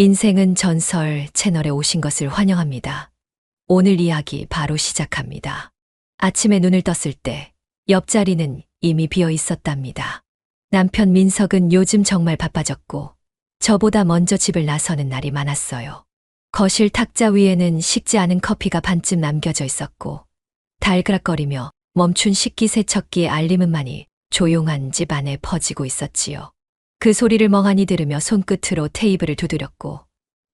인생은 전설 채널에 오신 것을 환영합니다. 오늘 이야기 바로 시작합니다. 아침에 눈을 떴을 때 옆자리는 이미 비어 있었답니다. 남편 민석은 요즘 정말 바빠졌고 저보다 먼저 집을 나서는 날이 많았어요. 거실 탁자 위에는 식지 않은 커피가 반쯤 남겨져 있었고 달그락거리며 멈춘 식기세척기의 알림음만이 조용한 집 안에 퍼지고 있었지요. 그 소리를 멍하니 들으며 손끝으로 테이블을 두드렸고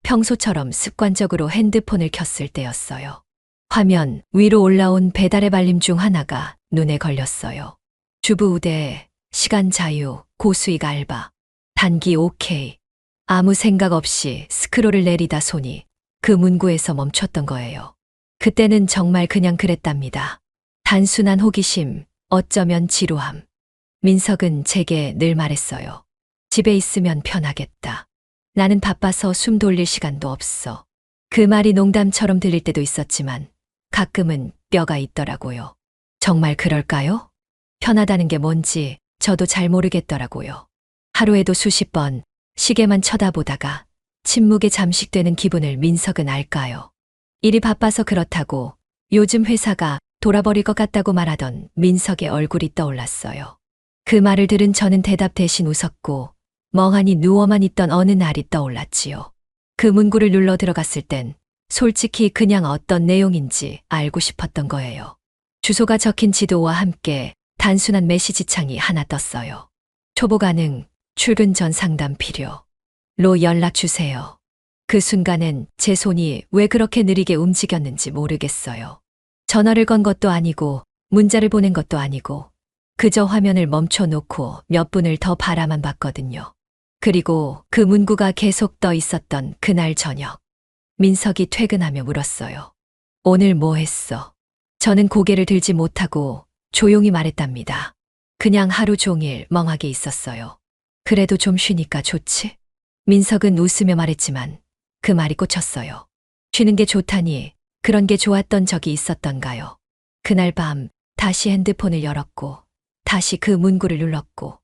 평소처럼 습관적으로 핸드폰을 켰을 때였어요. 화면 위로 올라온 배달의 알림 중 하나가 눈에 걸렸어요. 주부 우대, 시간 자유, 고수익 알바, 단기 OK. 아무 생각 없이 스크롤을 내리다 손이 그 문구에서 멈췄던 거예요. 그때는 정말 그냥 그랬답니다. 단순한 호기심, 어쩌면 지루함. 민석은 제게 늘 말했어요. 집에 있으면 편하겠다. 나는 바빠서 숨 돌릴 시간도 없어. 그 말이 농담처럼 들릴 때도 있었지만 가끔은 뼈가 있더라고요. 정말 그럴까요? 편하다는 게 뭔지 저도 잘 모르겠더라고요. 하루에도 수십 번 시계만 쳐다보다가 침묵에 잠식되는 기분을 민석은 알까요? 일이 바빠서 그렇다고 요즘 회사가 돌아버릴 것 같다고 말하던 민석의 얼굴이 떠올랐어요. 그 말을 들은 저는 대답 대신 웃었고 멍하니 누워만 있던 어느 날이 떠올랐지요. 그 문구를 눌러 들어갔을 땐 솔직히 그냥 어떤 내용인지 알고 싶었던 거예요. 주소가 적힌 지도와 함께 단순한 메시지 창이 하나 떴어요. 초보 가능, 출근 전 상담 필요. 로 연락 주세요. 그 순간엔 제 손이 왜 그렇게 느리게 움직였는지 모르겠어요. 전화를 건 것도 아니고 문자를 보낸 것도 아니고 그저 화면을 멈춰놓고 몇 분을 더 바라만 봤거든요. 그리고 그 문구가 계속 떠 있었던 그날 저녁. 민석이 퇴근하며 물었어요. 오늘 뭐 했어? 저는 고개를 들지 못하고 조용히 말했답니다. 그냥 하루 종일 멍하게 있었어요. 그래도 좀 쉬니까 좋지? 민석은 웃으며 말했지만 그 말이 꽂혔어요. 쉬는 게 좋다니 그런 게 좋았던 적이 있었던가요? 그날 밤 다시 핸드폰을 열었고 다시 그 문구를 눌렀고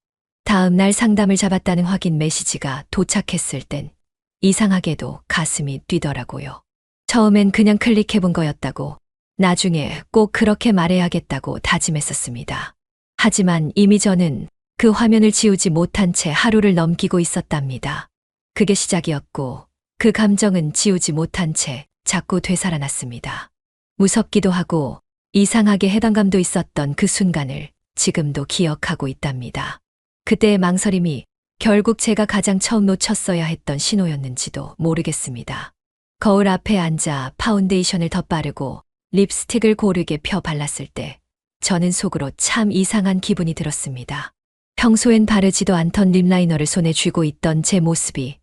다음 날 상담을 잡았다는 확인 메시지가 도착했을 땐 이상하게도 가슴이 뛰더라고요. 처음엔 그냥 클릭해본 거였다고 나중에 꼭 그렇게 말해야겠다고 다짐했었습니다. 하지만 이미 저는 그 화면을 지우지 못한 채 하루를 넘기고 있었답니다. 그게 시작이었고 그 감정은 지우지 못한 채 자꾸 되살아났습니다. 무섭기도 하고 이상하게 해당감도 있었던 그 순간을 지금도 기억하고 있답니다. 그때의 망설임이 결국 제가 가장 처음 놓쳤어야 했던 신호였는지도 모르겠습니다. 거울 앞에 앉아 파운데이션을 덧바르고 립스틱을 고르게 펴 발랐을 때 저는 속으로 참 이상한 기분이 들었습니다. 평소엔 바르지도 않던 립라이너를 손에 쥐고 있던 제 모습이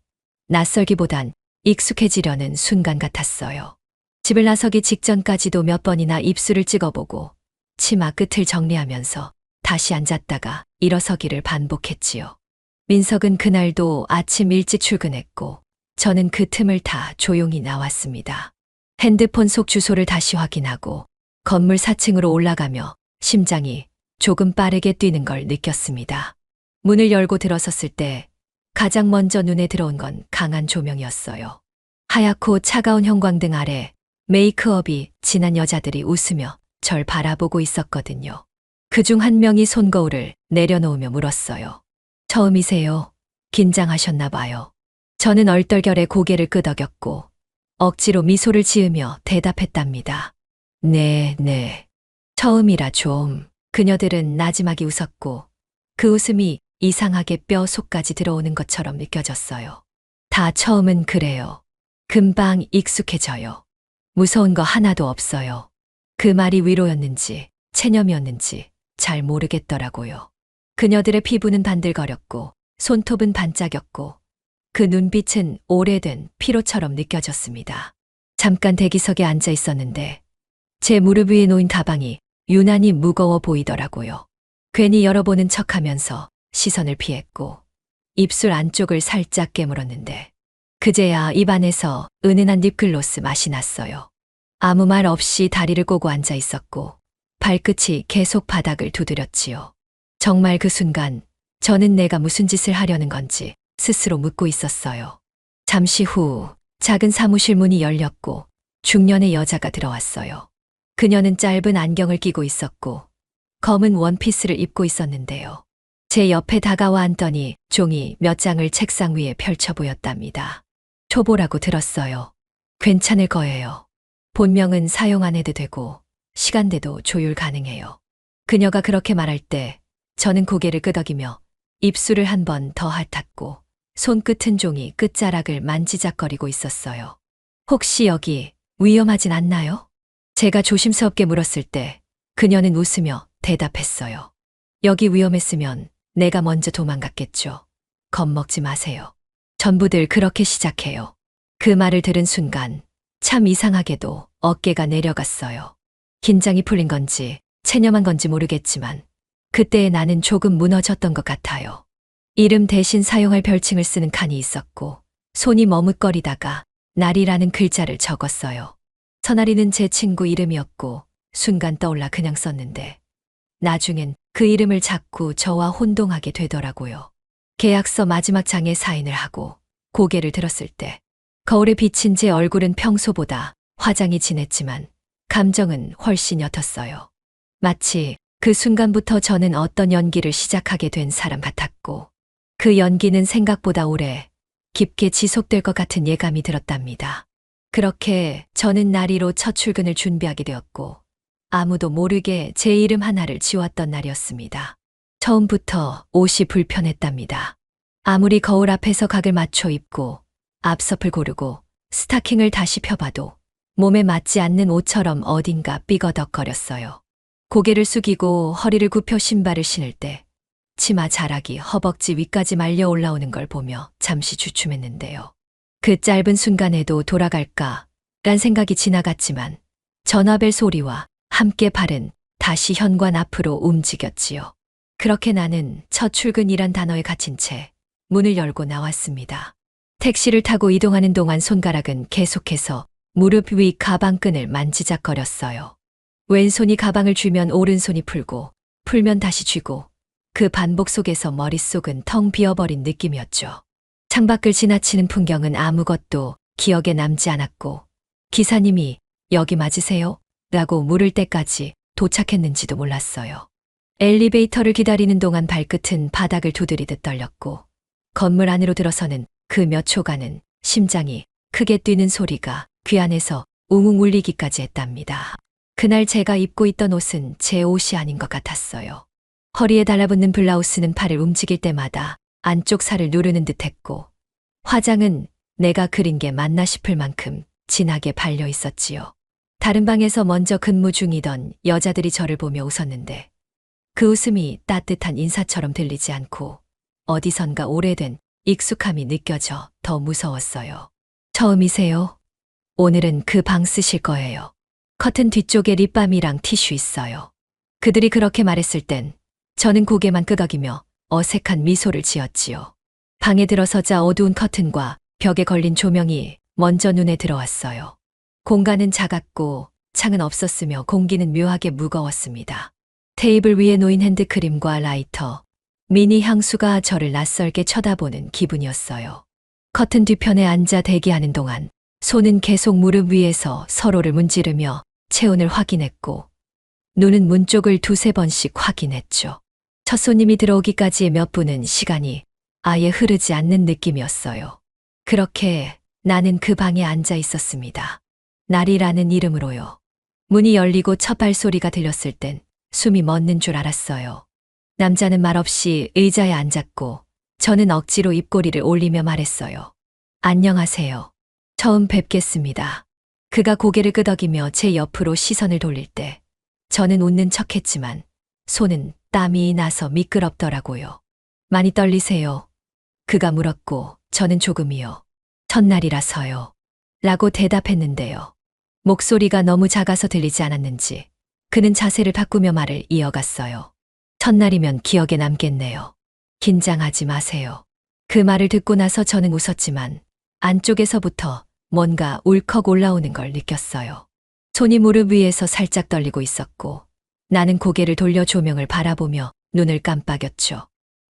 낯설기보단 익숙해지려는 순간 같았어요. 집을 나서기 직전까지도 몇 번이나 입술을 찍어보고 치마 끝을 정리하면서 다시 앉았다가 일어서기를 반복했지요. 민석은 그날도 아침 일찍 출근했고 저는 그 틈을 타 조용히 나왔습니다. 핸드폰 속 주소를 다시 확인하고 건물 4층으로 올라가며 심장이 조금 빠르게 뛰는 걸 느꼈습니다. 문을 열고 들어섰을 때 가장 먼저 눈에 들어온 건 강한 조명이었어요. 하얗고 차가운 형광등 아래 메이크업이 진한 여자들이 웃으며 절 바라보고 있었거든요. 그중 한 명이 손거울을 내려놓으며 물었어요. 처음이세요? 긴장하셨나 봐요. 저는 얼떨결에 고개를 끄덕였고 억지로 미소를 지으며 대답했답니다. 네. 처음이라 좀. 그녀들은 나지막이 웃었고 그 웃음이 이상하게 뼈 속까지 들어오는 것처럼 느껴졌어요. 다 처음은 그래요. 금방 익숙해져요. 무서운 거 하나도 없어요. 그 말이 위로였는지 체념이었는지 잘 모르겠더라고요. 그녀들의 피부는 반들거렸고 손톱은 반짝였고 그 눈빛은 오래된 피로처럼 느껴졌습니다. 잠깐 대기석에 앉아 있었는데 제 무릎 위에 놓인 가방이 유난히 무거워 보이더라고요. 괜히 열어보는 척하면서 시선을 피했고 입술 안쪽을 살짝 깨물었는데 그제야 입안에서 은은한 립글로스 맛이 났어요. 아무 말 없이 다리를 꼬고 앉아 있었고 발끝이 계속 바닥을 두드렸지요. 정말 그 순간 저는 내가 무슨 짓을 하려는 건지 스스로 묻고 있었어요. 잠시 후 작은 사무실 문이 열렸고 중년의 여자가 들어왔어요. 그녀는 짧은 안경을 끼고 있었고 검은 원피스를 입고 있었는데요. 제 옆에 다가와 앉더니 종이 몇 장을 책상 위에 펼쳐 보였답니다. 초보라고 들었어요. 괜찮을 거예요. 본명은 사용 안 해도 되고 시간대도 조율 가능해요. 그녀가 그렇게 말할 때 저는 고개를 끄덕이며 입술을 한 번 더 핥았고 손끝은 종이 끝자락을 만지작거리고 있었어요. 혹시 여기 위험하진 않나요? 제가 조심스럽게 물었을 때 그녀는 웃으며 대답했어요. 여기 위험했으면 내가 먼저 도망갔겠죠. 겁먹지 마세요. 전부들 그렇게 시작해요. 그 말을 들은 순간 참 이상하게도 어깨가 내려갔어요. 긴장이 풀린 건지 체념한 건지 모르겠지만 그때의 나는 조금 무너졌던 것 같아요. 이름 대신 사용할 별칭을 쓰는 칸이 있었고 손이 머뭇거리다가 날이라는 글자를 적었어요. 선아리는 제 친구 이름이었고 순간 떠올라 그냥 썼는데 나중엔 그 이름을 자꾸 저와 혼동하게 되더라고요. 계약서 마지막 장에 사인을 하고 고개를 들었을 때 거울에 비친 제 얼굴은 평소보다 화장이 진했지만 감정은 훨씬 옅었어요. 마치 그 순간부터 저는 어떤 연기를 시작하게 된 사람 같았고 그 연기는 생각보다 오래 깊게 지속될 것 같은 예감이 들었답니다. 그렇게 저는 나리로 첫 출근을 준비하게 되었고 아무도 모르게 제 이름 하나를 지웠던 날이었습니다. 처음부터 옷이 불편했답니다. 아무리 거울 앞에서 각을 맞춰 입고 앞섭을 고르고 스타킹을 다시 펴봐도 몸에 맞지 않는 옷처럼 어딘가 삐거덕거렸어요. 고개를 숙이고 허리를 굽혀 신발을 신을 때 치마 자락이 허벅지 위까지 말려 올라오는 걸 보며 잠시 주춤했는데요. 그 짧은 순간에도 돌아갈까 란 생각이 지나갔지만 전화벨 소리와 함께 발은 다시 현관 앞으로 움직였지요. 그렇게 나는 첫 출근이란 단어에 갇힌 채 문을 열고 나왔습니다. 택시를 타고 이동하는 동안 손가락은 계속해서 무릎 위 가방끈을 만지작거렸어요. 왼손이 가방을 쥐면 오른손이 풀면 다시 쥐고 그 반복 속에서 머릿속은 텅 비어버린 느낌이었죠. 창밖을 지나치는 풍경은 아무것도 기억에 남지 않았고 기사님이 여기 맞으세요? 라고 물을 때까지 도착했는지도 몰랐어요. 엘리베이터를 기다리는 동안 발끝은 바닥을 두드리듯 떨렸고 건물 안으로 들어서는 그 몇 초간은 심장이 크게 뛰는 소리가 귀 안에서 웅웅 울리기까지 했답니다. 그날 제가 입고 있던 옷은 제 옷이 아닌 것 같았어요. 허리에 달라붙는 블라우스는 팔을 움직일 때마다 안쪽 살을 누르는 듯했고 화장은 내가 그린 게 맞나 싶을 만큼 진하게 발려 있었지요. 다른 방에서 먼저 근무 중이던 여자들이 저를 보며 웃었는데 그 웃음이 따뜻한 인사처럼 들리지 않고 어디선가 오래된 익숙함이 느껴져 더 무서웠어요. 처음이세요? 오늘은 그 방 쓰실 거예요. 커튼 뒤쪽에 립밤이랑 티슈 있어요. 그들이 그렇게 말했을 땐 저는 고개만 끄덕이며 어색한 미소를 지었지요. 방에 들어서자 어두운 커튼과 벽에 걸린 조명이 먼저 눈에 들어왔어요. 공간은 작았고 창은 없었으며 공기는 묘하게 무거웠습니다. 테이블 위에 놓인 핸드크림과 라이터, 미니 향수가 저를 낯설게 쳐다보는 기분이었어요. 커튼 뒤편에 앉아 대기하는 동안 손은 계속 무릎 위에서 서로를 문지르며 체온을 확인했고 눈은 문 쪽을 두세 번씩 확인했죠. 첫 손님이 들어오기까지의 몇 분은 시간이 아예 흐르지 않는 느낌이었어요. 그렇게 나는 그 방에 앉아 있었습니다. 날이라는 이름으로요. 문이 열리고 첫 발소리가 들렸을 땐 숨이 멎는 줄 알았어요. 남자는 말없이 의자에 앉았고 저는 억지로 입꼬리를 올리며 말했어요. 안녕하세요. 처음 뵙겠습니다. 그가 고개를 끄덕이며 제 옆으로 시선을 돌릴 때 저는 웃는 척했지만 손은 땀이 나서 미끄럽더라고요. 많이 떨리세요? 그가 물었고 저는 조금이요. 첫날이라서요. 라고 대답했는데요. 목소리가 너무 작아서 들리지 않았는지 그는 자세를 바꾸며 말을 이어갔어요. 첫날이면 기억에 남겠네요. 긴장하지 마세요. 그 말을 듣고 나서 저는 웃었지만 안쪽에서부터 뭔가 울컥 올라오는 걸 느꼈어요. 손이 무릎 위에서 살짝 떨리고 있었고 나는 고개를 돌려 조명을 바라보며 눈을 깜빡였죠.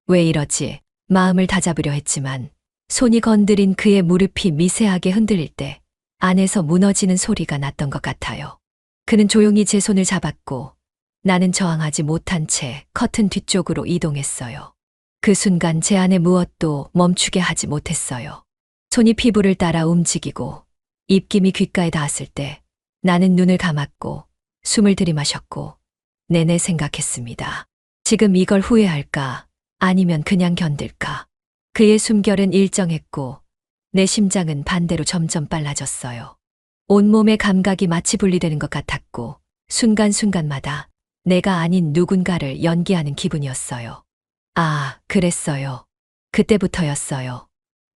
왜 이러지? 마음을 다잡으려 했지만 손이 건드린 그의 무릎이 미세하게 흔들릴 때 안에서 무너지는 소리가 났던 것 같아요. 그는 조용히 제 손을 잡았고 나는 저항하지 못한 채 커튼 뒤쪽으로 이동했어요. 그 순간 제 안에 무엇도 멈추게 하지 못했어요. 손이 피부를 따라 움직이고 입김이 귓가에 닿았을 때 나는 눈을 감았고 숨을 들이마셨고 내내 생각했습니다. 지금 이걸 후회할까? 아니면 그냥 견딜까? 그의 숨결은 일정했고 내 심장은 반대로 점점 빨라졌어요. 온몸의 감각이 마치 분리되는 것 같았고 순간순간마다 내가 아닌 누군가를 연기하는 기분이었어요. 아, 그랬어요. 그때부터였어요.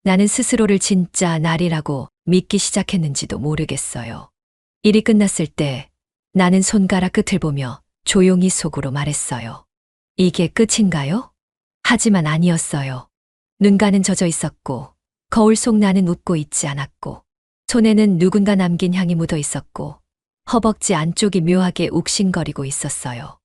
나는 스스로를 진짜 날이라고 믿기 시작했는지도 모르겠어요. 일이 끝났을 때 나는 손가락 끝을 보며 조용히 속으로 말했어요. 이게 끝인가요? 하지만 아니었어요. 눈가는 젖어 있었고 거울 속 나는 웃고 있지 않았고 손에는 누군가 남긴 향이 묻어 있었고 허벅지 안쪽이 묘하게 욱신거리고 있었어요.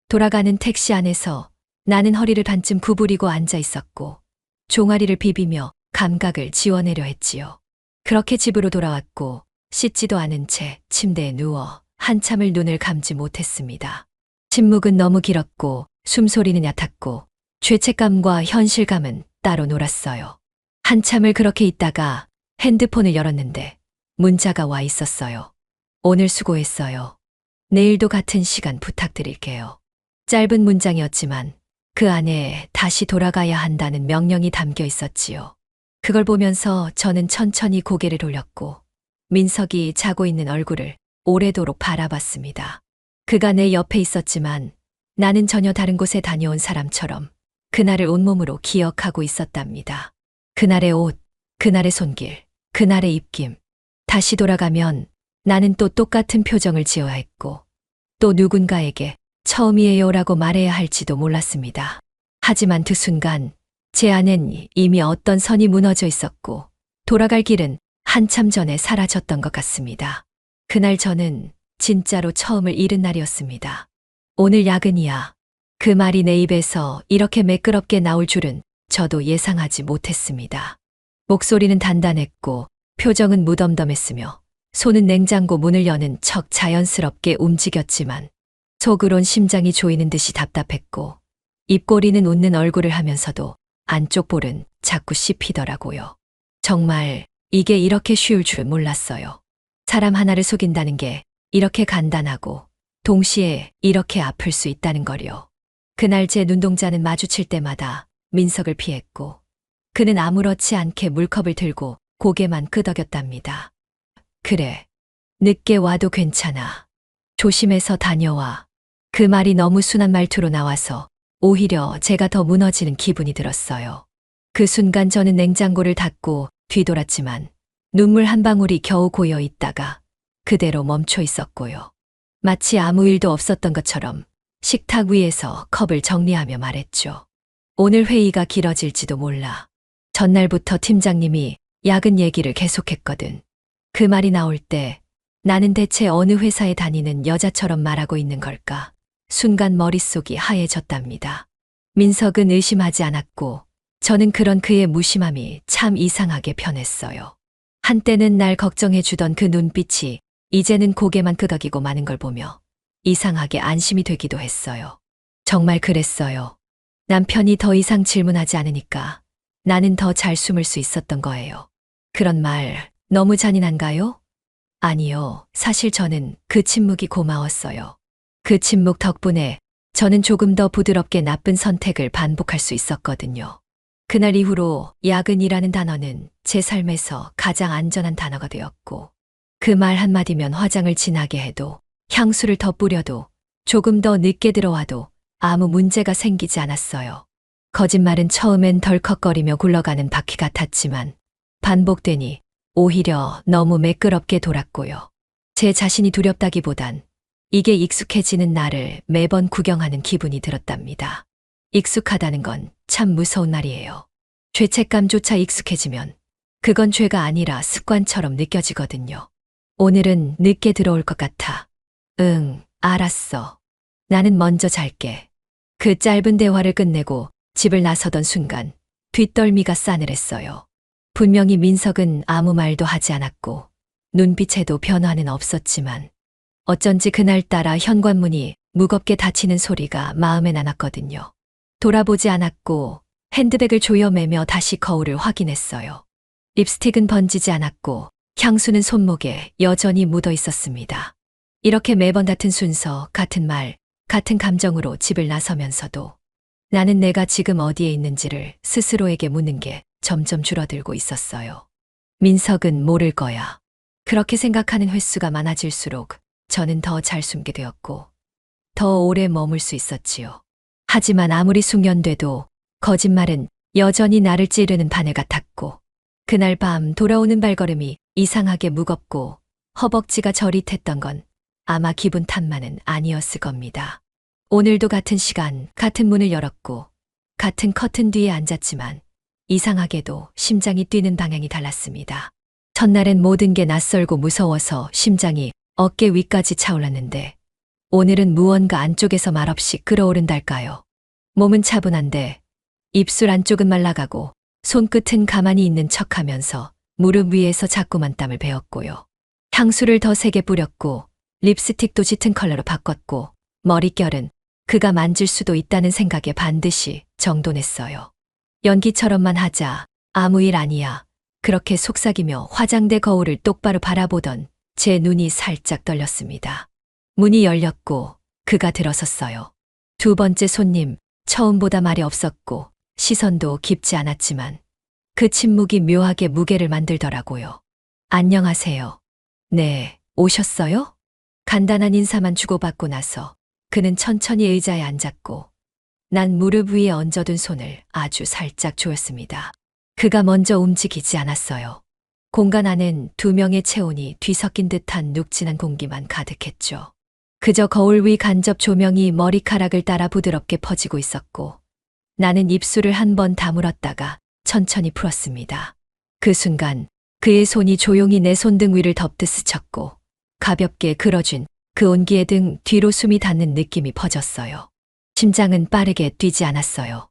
돌아가는 택시 안에서 나는 허리를 반쯤 구부리고 앉아 있었고 종아리를 비비며 감각을 지워내려 했지요. 그렇게 집으로 돌아왔고 씻지도 않은 채 침대에 누워 한참을 눈을 감지 못했습니다. 침묵은 너무 길었고 숨소리는 얕았고 죄책감과 현실감은 따로 놀았어요. 한참을 그렇게 있다가 핸드폰을 열었는데 문자가 와 있었어요. 오늘 수고했어요. 내일도 같은 시간 부탁드릴게요. 짧은 문장이었지만 그 안에 다시 돌아가야 한다는 명령이 담겨 있었지요. 그걸 보면서 저는 천천히 고개를 돌렸고 민석이 자고 있는 얼굴을 오래도록 바라봤습니다. 그가 내 옆에 있었지만 나는 전혀 다른 곳에 다녀온 사람처럼 그날을 온몸으로 기억하고 있었답니다. 그날의 옷, 그날의 손길, 그날의 입김. 다시 돌아가면 나는 또 똑같은 표정을 지어야 했고 또 누군가에게 처음이에요라고 말해야 할지도 몰랐습니다. 하지만 그 순간 제 안엔 이미 어떤 선이 무너져 있었고 돌아갈 길은 한참 전에 사라졌던 것 같습니다. 그날 저는 진짜로 처음을 잃은 날이었습니다. 오늘 야근이야. 그 말이 내 입에서 이렇게 매끄럽게 나올 줄은 저도 예상하지 못했습니다. 목소리는 단단했고 표정은 무덤덤했으며 손은 냉장고 문을 여는 척 자연스럽게 움직였지만 속으론 심장이 조이는 듯이 답답했고 입꼬리는 웃는 얼굴을 하면서도 안쪽 볼은 자꾸 씹히더라고요. 정말 이게 이렇게 쉬울 줄 몰랐어요. 사람 하나를 속인다는 게 이렇게 간단하고 동시에 이렇게 아플 수 있다는 거요. 그날 제 눈동자는 마주칠 때마다 민석을 피했고 그는 아무렇지 않게 물컵을 들고 고개만 끄덕였답니다. 그래, 늦게 와도 괜찮아. 조심해서 다녀와. 그 말이 너무 순한 말투로 나와서 오히려 제가 더 무너지는 기분이 들었어요. 그 순간 저는 냉장고를 닫고 뒤돌았지만 눈물 한 방울이 겨우 고여 있다가 그대로 멈춰 있었고요. 마치 아무 일도 없었던 것처럼 식탁 위에서 컵을 정리하며 말했죠. 오늘 회의가 길어질지도 몰라. 전날부터 팀장님이 야근 얘기를 계속했거든. 그 말이 나올 때 나는 대체 어느 회사에 다니는 여자처럼 말하고 있는 걸까? 순간 머릿속이 하얘졌답니다. 민석은 의심하지 않았고 저는 그런 그의 무심함이 참 이상하게 편했어요. 한때는 날 걱정해 주던 그 눈빛이 이제는 고개만 끄덕이고 마는 걸 보며 이상하게 안심이 되기도 했어요. 정말 그랬어요. 남편이 더 이상 질문하지 않으니까 나는 더 잘 숨을 수 있었던 거예요. 그런 말 너무 잔인한가요? 아니요. 사실 저는 그 침묵이 고마웠어요. 그 침묵 덕분에 저는 조금 더 부드럽게 나쁜 선택을 반복할 수 있었거든요. 그날 이후로 야근이라는 단어는 제 삶에서 가장 안전한 단어가 되었고 그 말 한마디면 화장을 진하게 해도 향수를 더 뿌려도 조금 더 늦게 들어와도 아무 문제가 생기지 않았어요. 거짓말은 처음엔 덜컥거리며 굴러가는 바퀴 같았지만 반복되니 오히려 너무 매끄럽게 돌았고요. 제 자신이 두렵다기보단 이게 익숙해지는 나를 매번 구경하는 기분이 들었답니다. 익숙하다는 건 참 무서운 말이에요. 죄책감조차 익숙해지면 그건 죄가 아니라 습관처럼 느껴지거든요. 오늘은 늦게 들어올 것 같아. 응, 알았어. 나는 먼저 잘게. 그 짧은 대화를 끝내고 집을 나서던 순간 뒷덜미가 싸늘했어요. 분명히 민석은 아무 말도 하지 않았고 눈빛에도 변화는 없었지만 어쩐지 그날따라 현관문이 무겁게 닫히는 소리가 마음에 남았거든요. 돌아보지 않았고 핸드백을 조여매며 다시 거울을 확인했어요. 립스틱은 번지지 않았고 향수는 손목에 여전히 묻어 있었습니다. 이렇게 매번 같은 순서, 같은 말, 같은 감정으로 집을 나서면서도 나는 내가 지금 어디에 있는지를 스스로에게 묻는 게 점점 줄어들고 있었어요. 민석은 모를 거야. 그렇게 생각하는 횟수가 많아질수록 저는 더 잘 숨게 되었고 더 오래 머물 수 있었지요. 하지만 아무리 숙련돼도 거짓말은 여전히 나를 찌르는 바늘 같았고 그날 밤 돌아오는 발걸음이 이상하게 무겁고 허벅지가 저릿했던 건 아마 기분 탓만은 아니었을 겁니다. 오늘도 같은 시간, 같은 문을 열었고 같은 커튼 뒤에 앉았지만 이상하게도 심장이 뛰는 방향이 달랐습니다. 첫날엔 모든 게 낯설고 무서워서 심장이 어깨 위까지 차올랐는데 오늘은 무언가 안쪽에서 말없이 끓어오른달까요. 몸은 차분한데 입술 안쪽은 말라가고 손끝은 가만히 있는 척하면서 무릎 위에서 자꾸만 땀을 베었고요. 향수를 더 세게 뿌렸고 립스틱도 짙은 컬러로 바꿨고 머릿결은 그가 만질 수도 있다는 생각에 반드시 정돈했어요. 연기처럼만 하자. 아무 일 아니야. 그렇게 속삭이며 화장대 거울을 똑바로 바라보던 제 눈이 살짝 떨렸습니다. 문이 열렸고 그가 들어섰어요. 두 번째 손님, 처음보다 말이 없었고 시선도 깊지 않았지만 그 침묵이 묘하게 무게를 만들더라고요. 안녕하세요. 네, 오셨어요? 간단한 인사만 주고받고 나서 그는 천천히 의자에 앉았고 난 무릎 위에 얹어둔 손을 아주 살짝 조였습니다. 그가 먼저 움직이지 않았어요. 공간 안엔 두 명의 체온이 뒤섞인 듯한 눅진한 공기만 가득했죠. 그저 거울 위 간접 조명이 머리카락을 따라 부드럽게 퍼지고 있었고 나는 입술을 한 번 다물었다가 천천히 풀었습니다. 그 순간 그의 손이 조용히 내 손등 위를 덮듯 스쳤고 가볍게 그어준 그 온기에 등 뒤로 숨이 닿는 느낌이 퍼졌어요. 심장은 빠르게 뛰지 않았어요.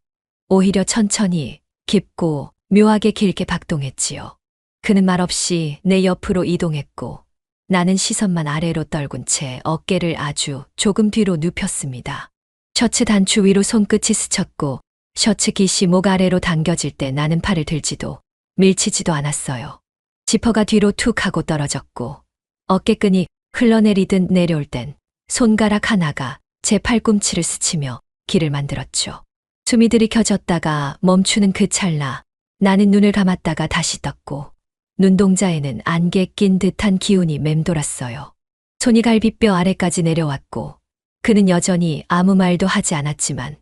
오히려 천천히 깊고 묘하게 길게 박동했지요. 그는 말없이 내 옆으로 이동했고 나는 시선만 아래로 떨군 채 어깨를 아주 조금 뒤로 눕혔습니다. 셔츠 단추 위로 손끝이 스쳤고 셔츠 깃이 목 아래로 당겨질 때 나는 팔을 들지도 밀치지도 않았어요. 지퍼가 뒤로 툭 하고 떨어졌고 어깨끈이 흘러내리듯 내려올 땐 손가락 하나가 제 팔꿈치를 스치며 길을 만들었죠. 숨이 들이켜졌다가 멈추는 그 찰나 나는 눈을 감았다가 다시 떴고 눈동자에는 안개 낀 듯한 기운이 맴돌았어요. 손이 갈비뼈 아래까지 내려왔고 그는 여전히 아무 말도 하지 않았지만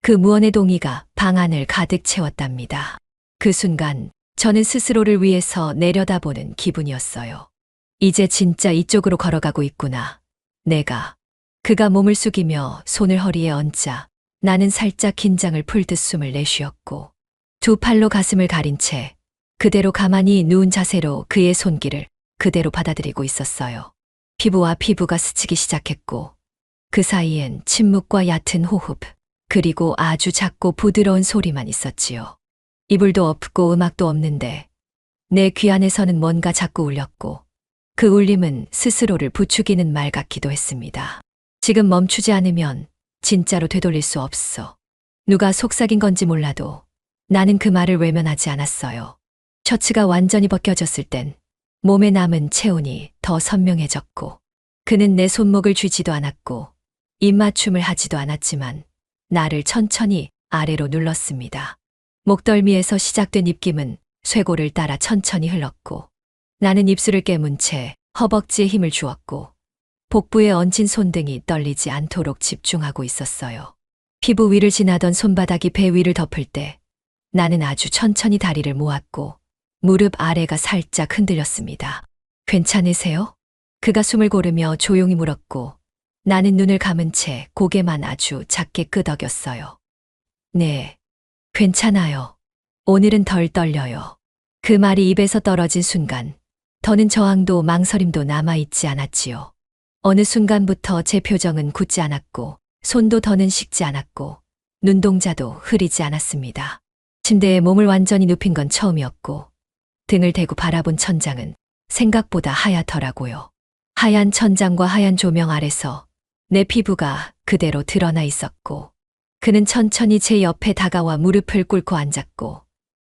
그 무언의 동의가 방 안을 가득 채웠답니다. 그 순간 저는 스스로를 위해서 내려다보는 기분이었어요. 이제 진짜 이쪽으로 걸어가고 있구나. 내가. 그가 몸을 숙이며 손을 허리에 얹자 나는 살짝 긴장을 풀듯 숨을 내쉬었고 두 팔로 가슴을 가린 채 그대로 가만히 누운 자세로 그의 손길을 그대로 받아들이고 있었어요. 피부와 피부가 스치기 시작했고 그 사이엔 침묵과 얕은 호흡 그리고 아주 작고 부드러운 소리만 있었지요. 이불도 없고 음악도 없는데 내 귀 안에서는 뭔가 자꾸 울렸고 그 울림은 스스로를 부추기는 말 같기도 했습니다. 지금 멈추지 않으면 진짜로 되돌릴 수 없어. 누가 속삭인 건지 몰라도 나는 그 말을 외면하지 않았어요. 셔츠가 완전히 벗겨졌을 땐 몸에 남은 체온이 더 선명해졌고 그는 내 손목을 쥐지도 않았고 입맞춤을 하지도 않았지만 나를 천천히 아래로 눌렀습니다. 목덜미에서 시작된 입김은 쇄골을 따라 천천히 흘렀고 나는 입술을 깨문 채 허벅지에 힘을 주었고 복부에 얹힌 손등이 떨리지 않도록 집중하고 있었어요. 피부 위를 지나던 손바닥이 배 위를 덮을 때 나는 아주 천천히 다리를 모았고 무릎 아래가 살짝 흔들렸습니다. 괜찮으세요? 그가 숨을 고르며 조용히 물었고 나는 눈을 감은 채 고개만 아주 작게 끄덕였어요. 네, 괜찮아요. 오늘은 덜 떨려요. 그 말이 입에서 떨어진 순간 더는 저항도 망설임도 남아있지 않았지요. 어느 순간부터 제 표정은 굳지 않았고 손도 더는 식지 않았고 눈동자도 흐리지 않았습니다. 침대에 몸을 완전히 눕힌 건 처음이었고 등을 대고 바라본 천장은 생각보다 하얗더라고요. 하얀 천장과 하얀 조명 아래서 내 피부가 그대로 드러나 있었고, 그는 천천히 제 옆에 다가와 무릎을 꿇고 앉았고,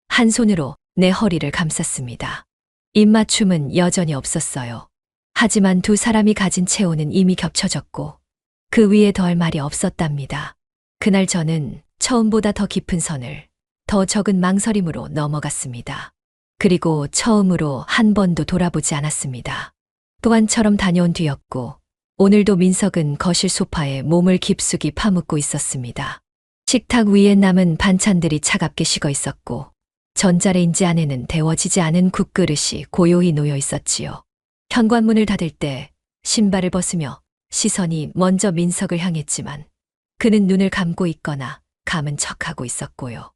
한 손으로 내 허리를 감쌌습니다. 입맞춤은 여전히 없었어요. 하지만 두 사람이 가진 체온은 이미 겹쳐졌고, 그 위에 더할 말이 없었답니다. 그날 저는 처음보다 더 깊은 선을, 더 적은 망설임으로 넘어갔습니다. 그리고 처음으로 한 번도 돌아보지 않았습니다. 또한처럼 다녀온 뒤였고, 오늘도 민석은 거실 소파에 몸을 깊숙이 파묻고 있었습니다. 식탁 위에 남은 반찬들이 차갑게 식어 있었고, 전자레인지 안에는 데워지지 않은 국그릇이 고요히 놓여 있었지요. 현관문을 닫을 때 신발을 벗으며 시선이 먼저 민석을 향했지만, 그는 눈을 감고 있거나 감은 척하고 있었고요.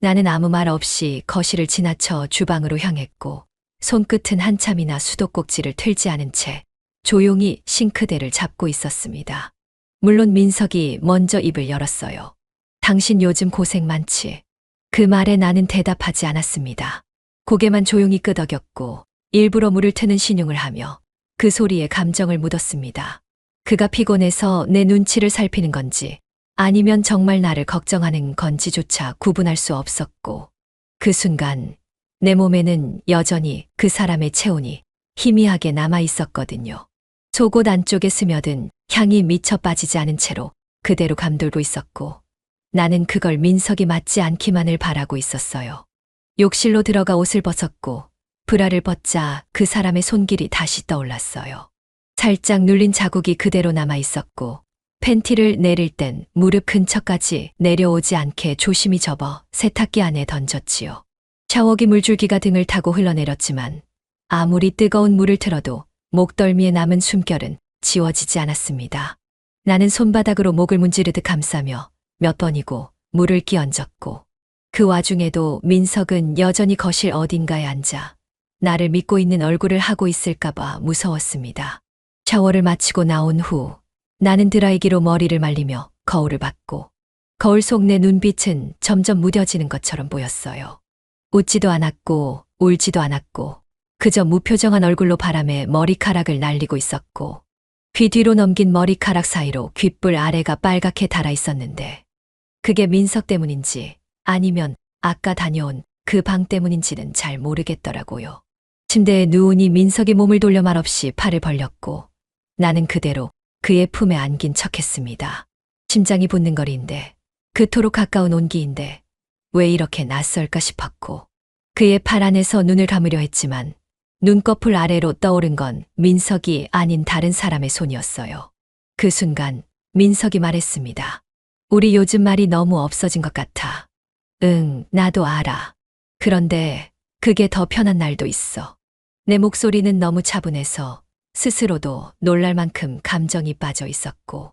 나는 아무 말 없이 거실을 지나쳐 주방으로 향했고, 손끝은 한참이나 수도꼭지를 틀지 않은 채 조용히 싱크대를 잡고 있었습니다. 물론 민석이 먼저 입을 열었어요. 당신 요즘 고생 많지? 그 말에 나는 대답하지 않았습니다. 고개만 조용히 끄덕였고 일부러 물을 트는 신용을 하며 그 소리에 감정을 묻었습니다. 그가 피곤해서 내 눈치를 살피는 건지 아니면 정말 나를 걱정하는 건지조차 구분할 수 없었고, 그 순간 내 몸에는 여전히 그 사람의 체온이 희미하게 남아 있었거든요. 속옷 안쪽에 스며든 향이 미처 빠지지 않은 채로 그대로 감돌고 있었고, 나는 그걸 민석이 맞지 않기만을 바라고 있었어요. 욕실로 들어가 옷을 벗었고 브라를 벗자 그 사람의 손길이 다시 떠올랐어요. 살짝 눌린 자국이 그대로 남아 있었고, 팬티를 내릴 땐 무릎 근처까지 내려오지 않게 조심히 접어 세탁기 안에 던졌지요. 샤워기 물줄기가 등을 타고 흘러내렸지만 아무리 뜨거운 물을 틀어도 목덜미에 남은 숨결은 지워지지 않았습니다. 나는 손바닥으로 목을 문지르듯 감싸며 몇 번이고 물을 끼얹었고, 그 와중에도 민석은 여전히 거실 어딘가에 앉아 나를 믿고 있는 얼굴을 하고 있을까봐 무서웠습니다. 샤워를 마치고 나온 후 나는 드라이기로 머리를 말리며 거울을 봤고, 거울 속 내 눈빛은 점점 무뎌지는 것처럼 보였어요. 웃지도 않았고 울지도 않았고 그저 무표정한 얼굴로 바람에 머리카락을 날리고 있었고, 귀 뒤로 넘긴 머리카락 사이로 귓불 아래가 빨갛게 닳아 있었는데, 그게 민석 때문인지 아니면 아까 다녀온 그 방 때문인지는 잘 모르겠더라고요. 침대에 누우니 민석이 몸을 돌려 말없이 팔을 벌렸고, 나는 그대로 그의 품에 안긴 척했습니다. 심장이 붙는거리인데, 그토록 가까운 온기인데 왜 이렇게 낯설까 싶었고, 그의 팔 안에서 눈을 감으려 했지만 눈꺼풀 아래로 떠오른 건 민석이 아닌 다른 사람의 손이었어요. 그 순간 민석이 말했습니다. 우리 요즘 말이 너무 없어진 것 같아. 응, 나도 알아. 그런데 그게 더 편한 날도 있어. 내 목소리는 너무 차분해서 스스로도 놀랄 만큼 감정이 빠져 있었고,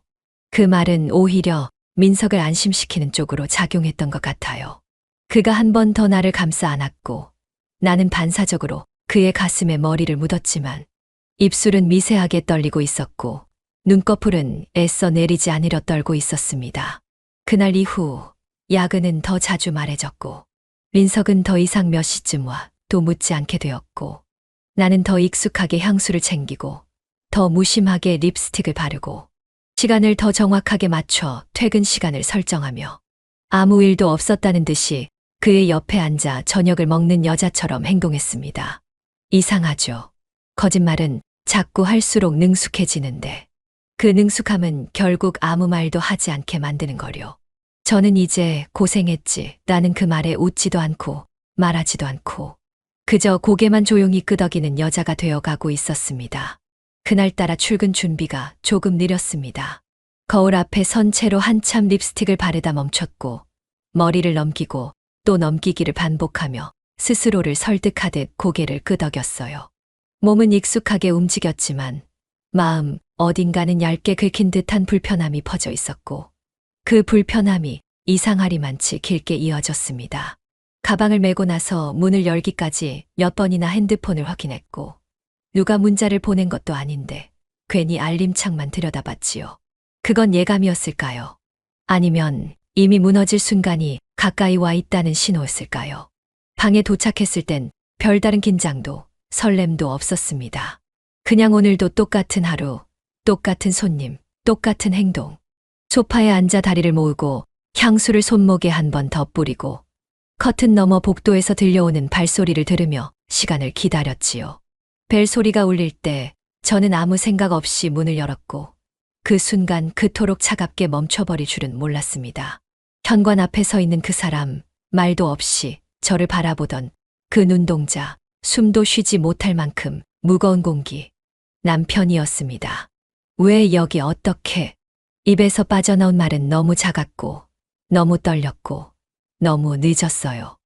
그 말은 오히려 민석을 안심시키는 쪽으로 작용했던 것 같아요. 그가 한 번 더 나를 감싸 안았고, 나는 반사적으로 그의 가슴에 머리를 묻었지만 입술은 미세하게 떨리고 있었고 눈꺼풀은 애써 내리지 않으려 떨고 있었습니다. 그날 이후 야근은 더 자주 말해졌고, 민석은 더 이상 몇 시쯤 와 또 묻지 않게 되었고, 나는 더 익숙하게 향수를 챙기고 더 무심하게 립스틱을 바르고 시간을 더 정확하게 맞춰 퇴근 시간을 설정하며 아무 일도 없었다는 듯이 그의 옆에 앉아 저녁을 먹는 여자처럼 행동했습니다. 이상하죠. 거짓말은 자꾸 할수록 능숙해지는데 그 능숙함은 결국 아무 말도 하지 않게 만드는 거려. 저는 이제 고생했지 라는 그 말에 웃지도 않고 말하지도 않고 그저 고개만 조용히 끄덕이는 여자가 되어가고 있었습니다. 그날따라 출근 준비가 조금 느렸습니다. 거울 앞에 선 채로 한참 립스틱을 바르다 멈췄고 머리를 넘기고 또 넘기기를 반복하며 스스로를 설득하듯 고개를 끄덕였어요. 몸은 익숙하게 움직였지만 마음 어딘가는 얇게 긁힌 듯한 불편함이 퍼져 있었고, 그 불편함이 이상하리만치 길게 이어졌습니다. 가방을 메고 나서 문을 열기까지 몇 번이나 핸드폰을 확인했고, 누가 문자를 보낸 것도 아닌데 괜히 알림창만 들여다봤지요. 그건 예감이었을까요? 아니면 이미 무너질 순간이 가까이 와 있다는 신호였을까요? 방에 도착했을 땐 별다른 긴장도 설렘도 없었습니다. 그냥 오늘도 똑같은 하루, 똑같은 손님, 똑같은 행동. 소파에 앉아 다리를 모으고 향수를 손목에 한 번 더 뿌리고 커튼 너머 복도에서 들려오는 발소리를 들으며 시간을 기다렸지요. 벨 소리가 울릴 때 저는 아무 생각 없이 문을 열었고 그 순간 그토록 차갑게 멈춰버릴 줄은 몰랐습니다. 현관 앞에 서 있는 그 사람, 말도 없이 저를 바라보던 그 눈동자, 숨도 쉬지 못할 만큼 무거운 공기. 남편이었습니다. 왜 여기 어떻게? 입에서 빠져나온 말은 너무 작았고, 너무 떨렸고, 너무 늦었어요.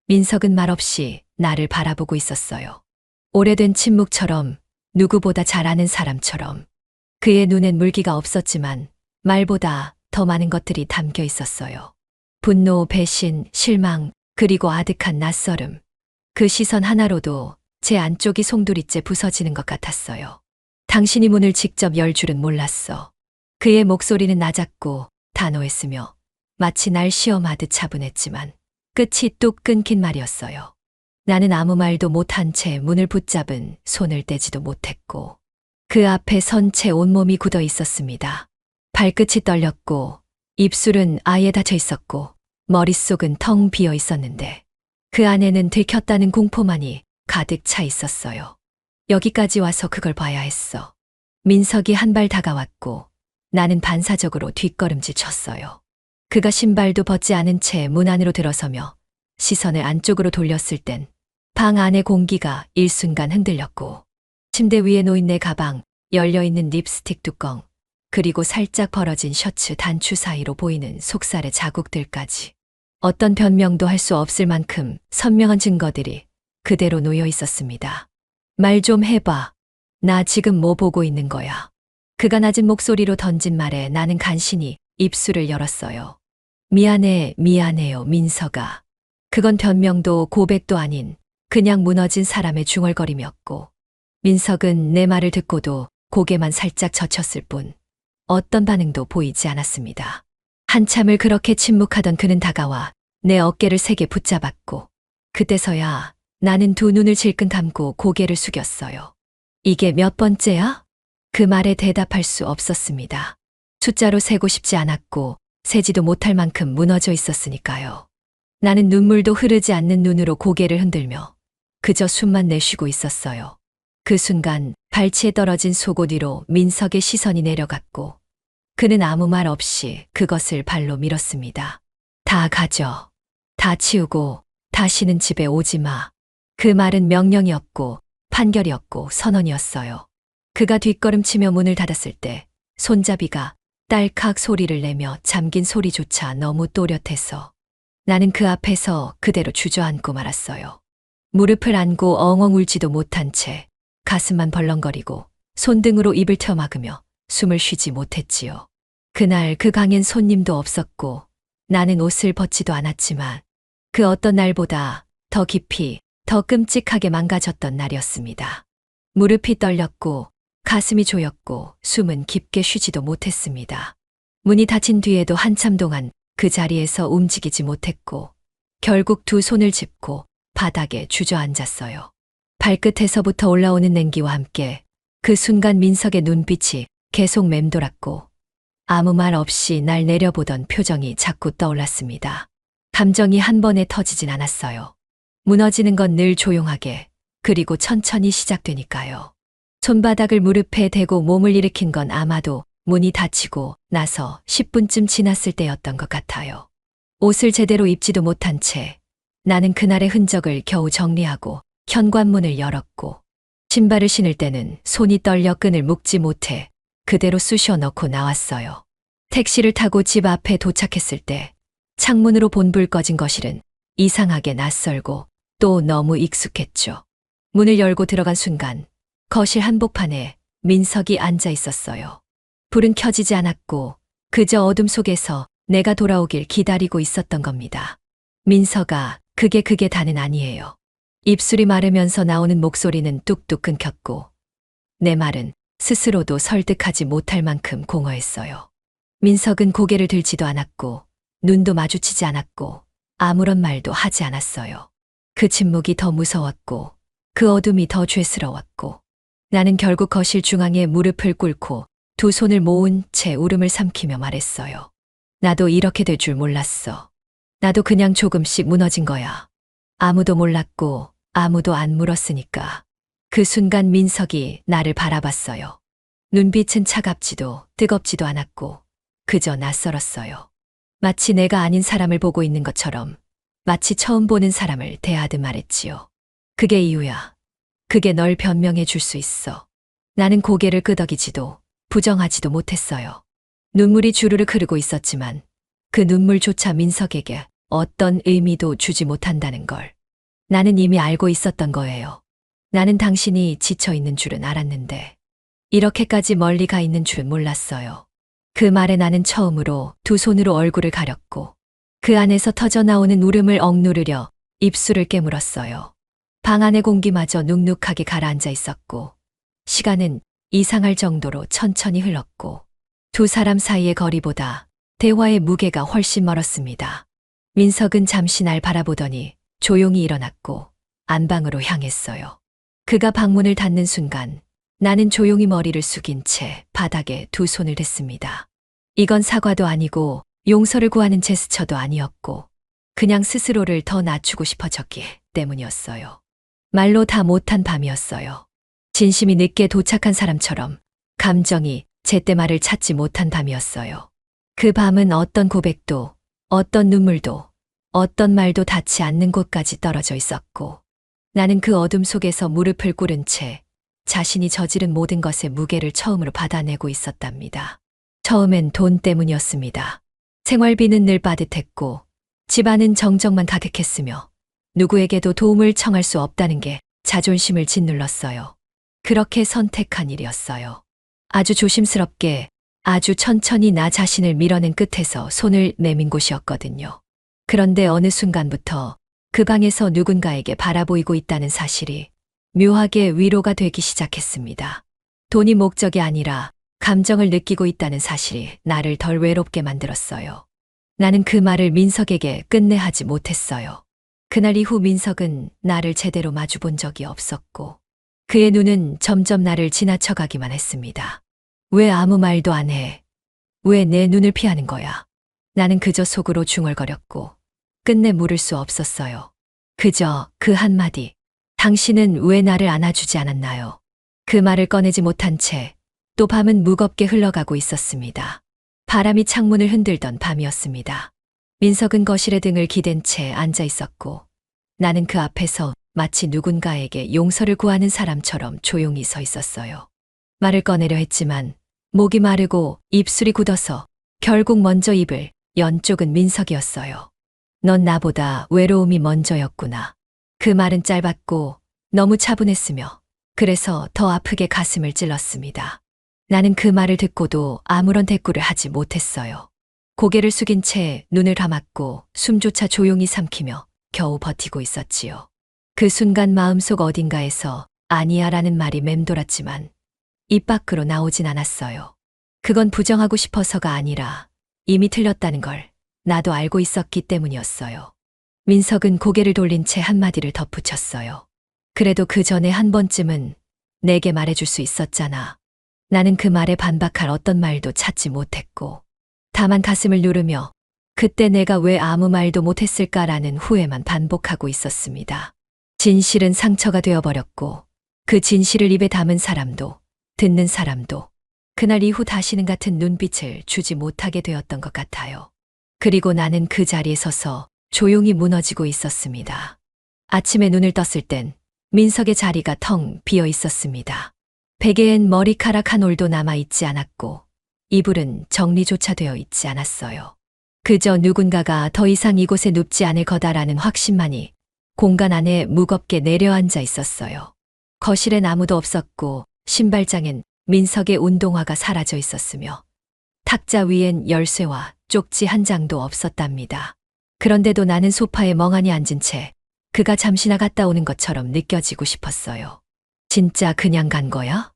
민석은 말없이 나를 바라보고 있었어요. 오래된 침묵처럼, 누구보다 잘 아는 사람처럼. 그의 눈엔 물기가 없었지만 말보다 더 많은 것들이 담겨 있었어요. 분노, 배신, 실망, 그리고 아득한 낯설음. 그 시선 하나로도 제 안쪽이 송두리째 부서지는 것 같았어요. 당신이 문을 직접 열 줄은 몰랐어. 그의 목소리는 낮았고 단호했으며 마치 날 시험하듯 차분했지만 끝이 뚝 끊긴 말이었어요. 나는 아무 말도 못한 채 문을 붙잡은 손을 떼지도 못했고 그 앞에 선 채 온몸이 굳어 있었습니다. 발끝이 떨렸고 입술은 아예 닫혀 있었고 머릿속은 텅 비어 있었는데 그 안에는 들켰다는 공포만이 가득 차 있었어요. 여기까지 와서 그걸 봐야 했어. 민석이 한 발 다가왔고 나는 반사적으로 뒷걸음질 쳤어요. 그가 신발도 벗지 않은 채 문 안으로 들어서며 시선을 안쪽으로 돌렸을 땐 방 안의 공기가 일순간 흔들렸고 침대 위에 놓인 내 가방, 열려있는 립스틱 뚜껑, 그리고 살짝 벌어진 셔츠 단추 사이로 보이는 속살의 자국들까지 어떤 변명도 할 수 없을 만큼 선명한 증거들이 그대로 놓여 있었습니다. 말 좀 해봐. 나 지금 뭐 보고 있는 거야. 그가 낮은 목소리로 던진 말에 나는 간신히 입술을 열었어요. 미안해요, 민석아. 그건 변명도 고백도 아닌 그냥 무너진 사람의 중얼거림이었고 민석은 내 말을 듣고도 고개만 살짝 젖혔을 뿐 어떤 반응도 보이지 않았습니다. 한참을 그렇게 침묵하던 그는 다가와 내 어깨를 세게 붙잡았고 그때서야 나는 두 눈을 질끈 감고 고개를 숙였어요. 이게 몇 번째야? 그 말에 대답할 수 없었습니다. 숫자로 세고 싶지 않았고 세지도 못할 만큼 무너져 있었으니까요. 나는 눈물도 흐르지 않는 눈으로 고개를 흔들며 그저 숨만 내쉬고 있었어요. 그 순간 발치에 떨어진 속옷 위로 민석의 시선이 내려갔고 그는 아무 말 없이 그것을 발로 밀었습니다. 다 가져. 다 치우고 다시는 집에 오지 마. 그 말은 명령이었고 판결이었고 선언이었어요. 그가 뒷걸음치며 문을 닫았을 때 손잡이가 딸칵 소리를 내며 잠긴 소리조차 너무 또렷해서 나는 그 앞에서 그대로 주저앉고 말았어요. 무릎을 안고 엉엉 울지도 못한 채 가슴만 벌렁거리고 손등으로 입을 텨막으며 숨을 쉬지 못했지요. 그날 그 방엔 손님도 없었고 나는 옷을 벗지도 않았지만 그 어떤 날보다 더 깊이 더 끔찍하게 망가졌던 날이었습니다. 무릎이 떨렸고 가슴이 조였고 숨은 깊게 쉬지도 못했습니다. 문이 닫힌 뒤에도 한참 동안 그 자리에서 움직이지 못했고 결국 두 손을 짚고 바닥에 주저앉았어요. 발끝에서부터 올라오는 냉기와 함께 그 순간 민석의 눈빛이 계속 맴돌았고 아무 말 없이 날 내려보던 표정이 자꾸 떠올랐습니다. 감정이 한 번에 터지진 않았어요. 무너지는 건 늘 조용하게 그리고 천천히 시작되니까요. 손바닥을 무릎에 대고 몸을 일으킨 건 아마도 문이 닫히고 나서 10분쯤 지났을 때였던 것 같아요. 옷을 제대로 입지도 못한 채 나는 그날의 흔적을 겨우 정리하고 현관문을 열었고 신발을 신을 때는 손이 떨려 끈을 묶지 못해 그대로 쑤셔 넣고 나왔어요. 택시를 타고 집 앞에 도착했을 때 창문으로 본 불 꺼진 거실은 이상하게 낯설고 또 너무 익숙했죠. 문을 열고 들어간 순간 거실 한복판에 민석이 앉아 있었어요. 불은 켜지지 않았고 그저 어둠 속에서 내가 돌아오길 기다리고 있었던 겁니다. 민석아, 그게 다는 아니에요. 입술이 마르면서 나오는 목소리는 뚝뚝 끊겼고 내 말은 스스로도 설득하지 못할 만큼 공허했어요. 민석은 고개를 들지도 않았고 눈도 마주치지 않았고 아무런 말도 하지 않았어요. 그 침묵이 더 무서웠고 그 어둠이 더 죄스러웠고 나는 결국 거실 중앙에 무릎을 꿇고 두 손을 모은 채 울음을 삼키며 말했어요. 나도 이렇게 될 줄 몰랐어. 나도 그냥 조금씩 무너진 거야. 아무도 몰랐고 아무도 안 물었으니까. 그 순간 민석이 나를 바라봤어요. 눈빛은 차갑지도 뜨겁지도 않았고 그저 낯설었어요. 마치 내가 아닌 사람을 보고 있는 것처럼, 마치 처음 보는 사람을 대하듯 말했지요. 그게 이유야. 그게 널 변명해 줄 수 있어. 나는 고개를 끄덕이지도 부정하지도 못했어요. 눈물이 주르륵 흐르고 있었지만 그 눈물조차 민석에게 어떤 의미도 주지 못한다는 걸 나는 이미 알고 있었던 거예요. 나는 당신이 지쳐 있는 줄은 알았는데 이렇게까지 멀리 가 있는 줄은 몰랐어요. 그 말에 나는 처음으로 두 손으로 얼굴을 가렸고 그 안에서 터져 나오는 울음을 억누르려 입술을 깨물었어요. 방 안의 공기마저 눅눅하게 가라앉아 있었고 시간은 이상할 정도로 천천히 흘렀고 두 사람 사이의 거리보다 대화의 무게가 훨씬 멀었습니다. 민석은 잠시 날 바라보더니 조용히 일어났고 안방으로 향했어요. 그가 방문을 닫는 순간 나는 조용히 머리를 숙인 채 바닥에 두 손을 댔습니다. 이건 사과도 아니고 용서를 구하는 제스처도 아니었고 그냥 스스로를 더 낮추고 싶어졌기 때문이었어요. 말로 다 못한 밤이었어요. 진심이 늦게 도착한 사람처럼 감정이 제때 말을 찾지 못한 밤이었어요. 그 밤은 어떤 고백도, 어떤 눈물도, 어떤 말도 닿지 않는 곳까지 떨어져 있었고 나는 그 어둠 속에서 무릎을 꿇은 채 자신이 저지른 모든 것의 무게를 처음으로 받아내고 있었답니다. 처음엔 돈 때문이었습니다. 생활비는 늘 빠듯했고 집안은 정적만 가득했으며 누구에게도 도움을 청할 수 없다는 게 자존심을 짓눌렀어요. 그렇게 선택한 일이었어요. 아주 조심스럽게 아주 천천히 나 자신을 밀어낸 끝에서 손을 내민 곳이었거든요. 그런데 어느 순간부터 그 방에서 누군가에게 바라보이고 있다는 사실이 묘하게 위로가 되기 시작했습니다. 돈이 목적이 아니라 감정을 느끼고 있다는 사실이 나를 덜 외롭게 만들었어요. 나는 그 말을 민석에게 끝내 하지 못했어요. 그날 이후 민석은 나를 제대로 마주 본 적이 없었고 그의 눈은 점점 나를 지나쳐가기만 했습니다. 왜 아무 말도 안 해? 왜 내 눈을 피하는 거야? 나는 그저 속으로 중얼거렸고 끝내 물을 수 없었어요. 그저 그 한마디. 당신은 왜 나를 안아주지 않았나요? 그 말을 꺼내지 못한 채 또 밤은 무겁게 흘러가고 있었습니다. 바람이 창문을 흔들던 밤이었습니다. 민석은 거실에 등을 기댄 채 앉아 있었고 나는 그 앞에서 마치 누군가에게 용서를 구하는 사람처럼 조용히 서 있었어요. 말을 꺼내려 했지만 목이 마르고 입술이 굳어서 결국 먼저 입을 연 쪽은 민석이었어요. 넌 나보다 외로움이 먼저였구나. 그 말은 짧았고 너무 차분했으며 그래서 더 아프게 가슴을 찔렀습니다. 나는 그 말을 듣고도 아무런 대꾸를 하지 못했어요. 고개를 숙인 채 눈을 감았고 숨조차 조용히 삼키며 겨우 버티고 있었지요. 그 순간 마음속 어딘가에서 아니야라는 말이 맴돌았지만 입 밖으로 나오진 않았어요. 그건 부정하고 싶어서가 아니라 이미 틀렸다는 걸 나도 알고 있었기 때문이었어요. 민석은 고개를 돌린 채 한마디를 덧붙였어요. 그래도 그 전에 한 번쯤은 내게 말해줄 수 있었잖아. 나는 그 말에 반박할 어떤 말도 찾지 못했고 다만 가슴을 누르며 그때 내가 왜 아무 말도 못했을까라는 후회만 반복하고 있었습니다. 진실은 상처가 되어버렸고 그 진실을 입에 담은 사람도 듣는 사람도 그날 이후 다시는 같은 눈빛을 주지 못하게 되었던 것 같아요. 그리고 나는 그 자리에 서서 조용히 무너지고 있었습니다. 아침에 눈을 떴을 땐 민석의 자리가 텅 비어 있었습니다. 베개엔 머리카락 한 올도 남아있지 않았고 이불은 정리조차 되어 있지 않았어요. 그저 누군가가 더 이상 이곳에 눕지 않을 거다라는 확신만이 공간 안에 무겁게 내려앉아 있었어요. 거실엔 아무도 없었고 신발장엔 민석의 운동화가 사라져 있었으며 탁자 위엔 열쇠와 쪽지 한 장도 없었답니다. 그런데도 나는 소파에 멍하니 앉은 채 그가 잠시 나갔다 오는 것처럼 느껴지고 싶었어요. 진짜 그냥 간 거야?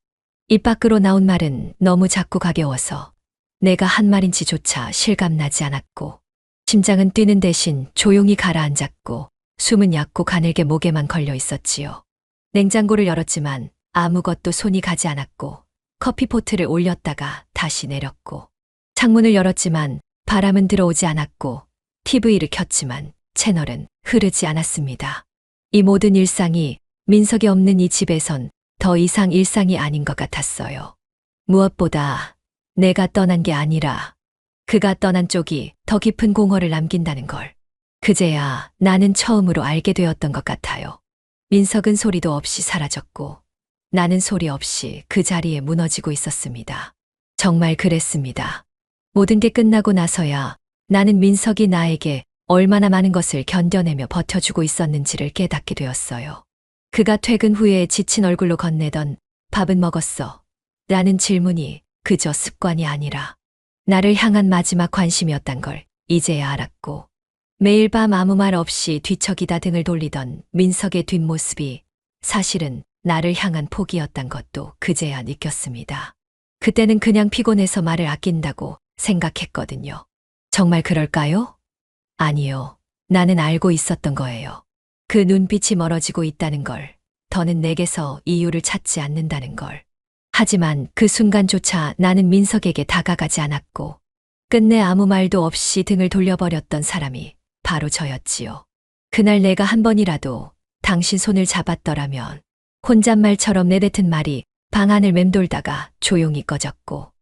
입 밖으로 나온 말은 너무 작고 가벼워서 내가 한 말인지조차 실감나지 않았고 심장은 뛰는 대신 조용히 가라앉았고 숨은 얕고 가늘게 목에만 걸려 있었지요. 냉장고를 열었지만 아무것도 손이 가지 않았고 커피포트를 올렸다가 다시 내렸고 창문을 열었지만 바람은 들어오지 않았고 TV를 켰지만 채널은 흐르지 않았습니다. 이 모든 일상이 민석이 없는 이 집에선 더 이상 일상이 아닌 것 같았어요. 무엇보다 내가 떠난 게 아니라 그가 떠난 쪽이 더 깊은 공허를 남긴다는 걸 그제야 나는 처음으로 알게 되었던 것 같아요. 민석은 소리도 없이 사라졌고 나는 소리 없이 그 자리에 무너지고 있었습니다. 정말 그랬습니다. 모든 게 끝나고 나서야 나는 민석이 나에게 얼마나 많은 것을 견뎌내며 버텨주고 있었는지를 깨닫게 되었어요. 그가 퇴근 후에 지친 얼굴로 건네던 밥은 먹었어? 라는 질문이 그저 습관이 아니라 나를 향한 마지막 관심이었단 걸 이제야 알았고 매일 밤 아무 말 없이 뒤척이다 등을 돌리던 민석의 뒷모습이 사실은 나를 향한 포기였단 것도 그제야 느꼈습니다. 그때는 그냥 피곤해서 말을 아낀다고 생각했거든요. 정말 그럴까요? 아니요. 나는 알고 있었던 거예요. 그 눈빛이 멀어지고 있다는 걸, 더는 내게서 이유를 찾지 않는다는 걸. 하지만 그 순간조차 나는 민석에게 다가가지 않았고 끝내 아무 말도 없이 등을 돌려버렸던 사람이 바로 저였지요. 그날 내가 한 번이라도 당신 손을 잡았더라면 혼잣말처럼 내뱉은 말이 방 안을 맴돌다가 조용히 꺼졌고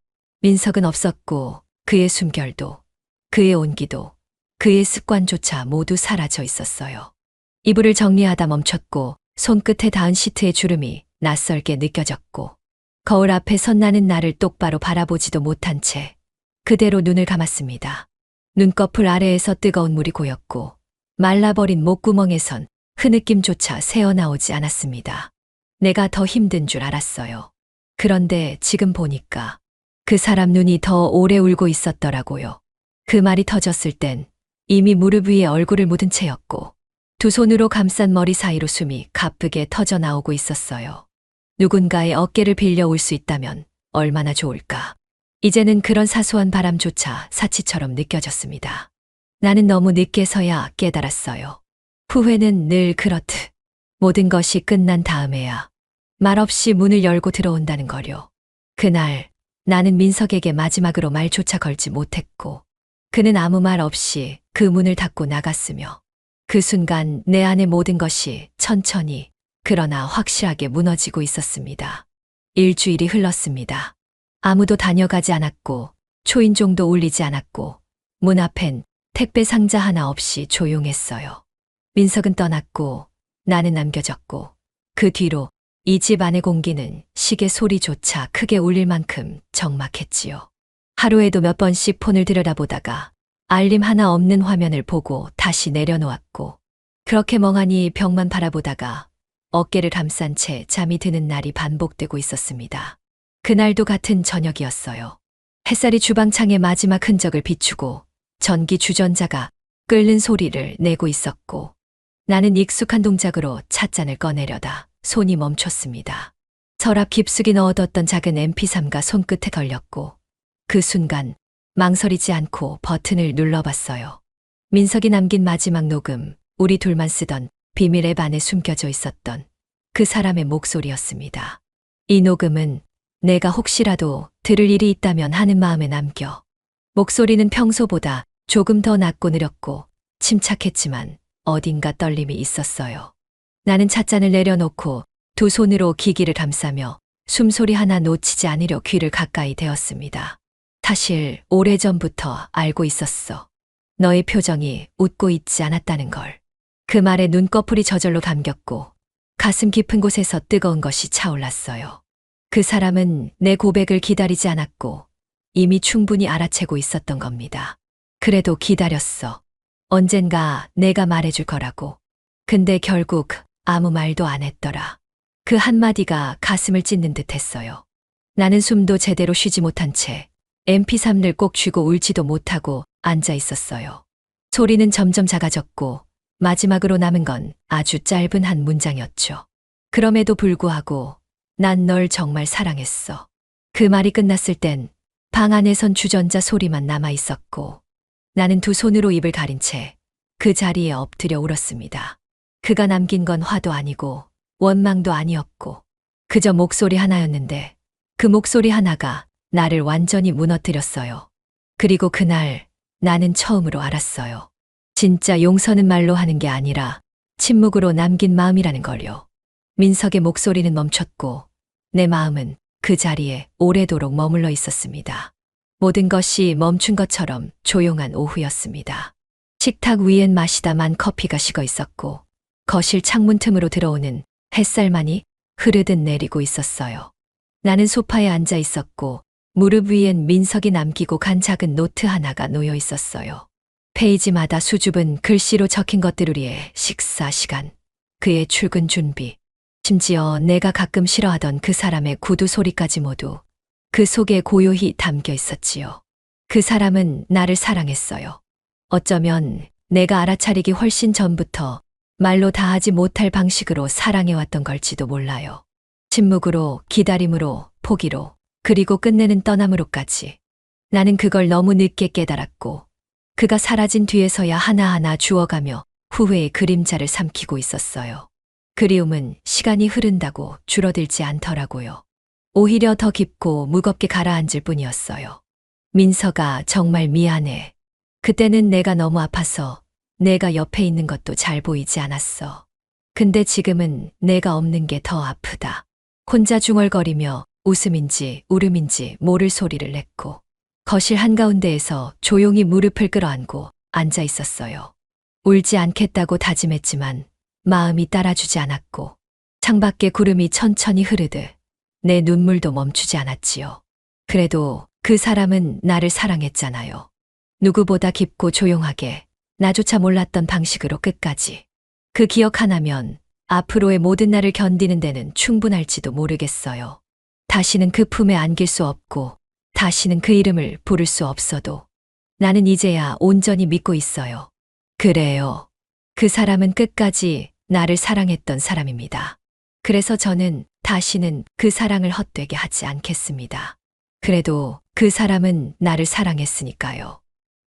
민석은 없었고 그의 숨결도 그의 온기도 그의 습관조차 모두 사라져 있었어요. 이불을 정리하다 멈췄고 손끝에 닿은 시트의 주름이 낯설게 느껴졌고 거울 앞에 선 나는 나를 똑바로 바라보지도 못한 채 그대로 눈을 감았습니다. 눈꺼풀 아래에서 뜨거운 물이 고였고 말라버린 목구멍에선 흐느낌조차 새어나오지 않았습니다. 내가 더 힘든 줄 알았어요. 그런데 지금 보니까 그 사람 눈이 더 오래 울고 있었더라고요. 그 말이 터졌을 땐 이미 무릎 위에 얼굴을 묻은 채였고 두 손으로 감싼 머리 사이로 숨이 가쁘게 터져 나오고 있었어요. 누군가의 어깨를 빌려 울 수 있다면 얼마나 좋을까. 이제는 그런 사소한 바람조차 사치처럼 느껴졌습니다. 나는 너무 늦게서야 깨달았어요. 후회는 늘 그렇듯 모든 것이 끝난 다음에야 말없이 문을 열고 들어온다는 거요. 그날 나는 민석에게 마지막으로 말조차 걸지 못했고 그는 아무 말 없이 그 문을 닫고 나갔으며 그 순간 내 안의 모든 것이 천천히 그러나 확실하게 무너지고 있었습니다. 일주일이 흘렀습니다. 아무도 다녀가지 않았고 초인종도 울리지 않았고 문 앞엔 택배 상자 하나 없이 조용했어요. 민석은 떠났고 나는 남겨졌고 그 뒤로 이 집 안의 공기는 시계 소리조차 크게 울릴 만큼 적막했지요. 하루에도 몇 번씩 폰을 들여다보다가 알림 하나 없는 화면을 보고 다시 내려놓았고 그렇게 멍하니 벽만 바라보다가 어깨를 감싼 채 잠이 드는 날이 반복되고 있었습니다. 그날도 같은 저녁이었어요. 햇살이 주방창의 마지막 흔적을 비추고 전기 주전자가 끓는 소리를 내고 있었고 나는 익숙한 동작으로 찻잔을 꺼내려다 손이 멈췄습니다. 서랍 깊숙이 넣어뒀던 작은 MP3가 손끝에 걸렸고 그 순간 망설이지 않고 버튼을 눌러봤어요. 민석이 남긴 마지막 녹음, 우리 둘만 쓰던 비밀 앱 안에 숨겨져 있었던 그 사람의 목소리였습니다. 이 녹음은 내가 혹시라도 들을 일이 있다면 하는 마음에 남겨. 목소리는 평소보다 조금 더 낮고 느렸고 침착했지만 어딘가 떨림이 있었어요. 나는 찻잔을 내려놓고 두 손으로 기기를 감싸며 숨소리 하나 놓치지 않으려 귀를 가까이 대었습니다. 사실 오래전부터 알고 있었어. 너의 표정이 웃고 있지 않았다는 걸. 그 말에 눈꺼풀이 저절로 감겼고 가슴 깊은 곳에서 뜨거운 것이 차올랐어요. 그 사람은 내 고백을 기다리지 않았고 이미 충분히 알아채고 있었던 겁니다. 그래도 기다렸어. 언젠가 내가 말해줄 거라고. 근데 결국 아무 말도 안 했더라. 그 한마디가 가슴을 찢는 듯 했어요. 나는 숨도 제대로 쉬지 못한 채 MP3를 꼭 쥐고 울지도 못하고 앉아 있었어요. 소리는 점점 작아졌고 마지막으로 남은 건 아주 짧은 한 문장이었죠. 그럼에도 불구하고 난 널 정말 사랑했어. 그 말이 끝났을 땐 방 안에선 주전자 소리만 남아 있었고 나는 두 손으로 입을 가린 채 그 자리에 엎드려 울었습니다. 그가 남긴 건 화도 아니고 원망도 아니었고 그저 목소리 하나였는데 그 목소리 하나가 나를 완전히 무너뜨렸어요. 그리고 그날 나는 처음으로 알았어요. 진짜 용서는 말로 하는 게 아니라 침묵으로 남긴 마음이라는 걸요. 민석의 목소리는 멈췄고 내 마음은 그 자리에 오래도록 머물러 있었습니다. 모든 것이 멈춘 것처럼 조용한 오후였습니다. 식탁 위엔 마시다만 커피가 식어 있었고 거실 창문 틈으로 들어오는 햇살만이 흐르듯 내리고 있었어요. 나는 소파에 앉아 있었고 무릎 위엔 민석이 남기고 간 작은 노트 하나가 놓여 있었어요. 페이지마다 수줍은 글씨로 적힌 것들 위에 식사 시간, 그의 출근 준비, 심지어 내가 가끔 싫어하던 그 사람의 구두 소리까지 모두 그 속에 고요히 담겨 있었지요. 그 사람은 나를 사랑했어요. 어쩌면 내가 알아차리기 훨씬 전부터 말로 다하지 못할 방식으로 사랑해왔던 걸지도 몰라요. 침묵으로, 기다림으로, 포기로, 그리고 끝내는 떠남으로까지. 나는 그걸 너무 늦게 깨달았고 그가 사라진 뒤에서야 하나하나 주워가며 후회의 그림자를 삼키고 있었어요. 그리움은 시간이 흐른다고 줄어들지 않더라고요. 오히려 더 깊고 무겁게 가라앉을 뿐이었어요. 민서가 정말 미안해. 그때는 내가 너무 아파서 내가 옆에 있는 것도 잘 보이지 않았어. 근데 지금은 내가 없는 게 더 아프다. 혼자 중얼거리며 웃음인지 울음인지 모를 소리를 냈고 거실 한가운데에서 조용히 무릎을 끌어안고 앉아 있었어요. 울지 않겠다고 다짐했지만 마음이 따라주지 않았고 창밖에 구름이 천천히 흐르듯 내 눈물도 멈추지 않았지요. 그래도 그 사람은 나를 사랑했잖아요. 누구보다 깊고 조용하게 나조차 몰랐던 방식으로 끝까지. 그 기억 하나면 앞으로의 모든 날을 견디는 데는 충분할지도 모르겠어요. 다시는 그 품에 안길 수 없고 다시는 그 이름을 부를 수 없어도 나는 이제야 온전히 믿고 있어요. 그래요. 그 사람은 끝까지 나를 사랑했던 사람입니다. 그래서 저는 다시는 그 사랑을 헛되게 하지 않겠습니다. 그래도 그 사람은 나를 사랑했으니까요.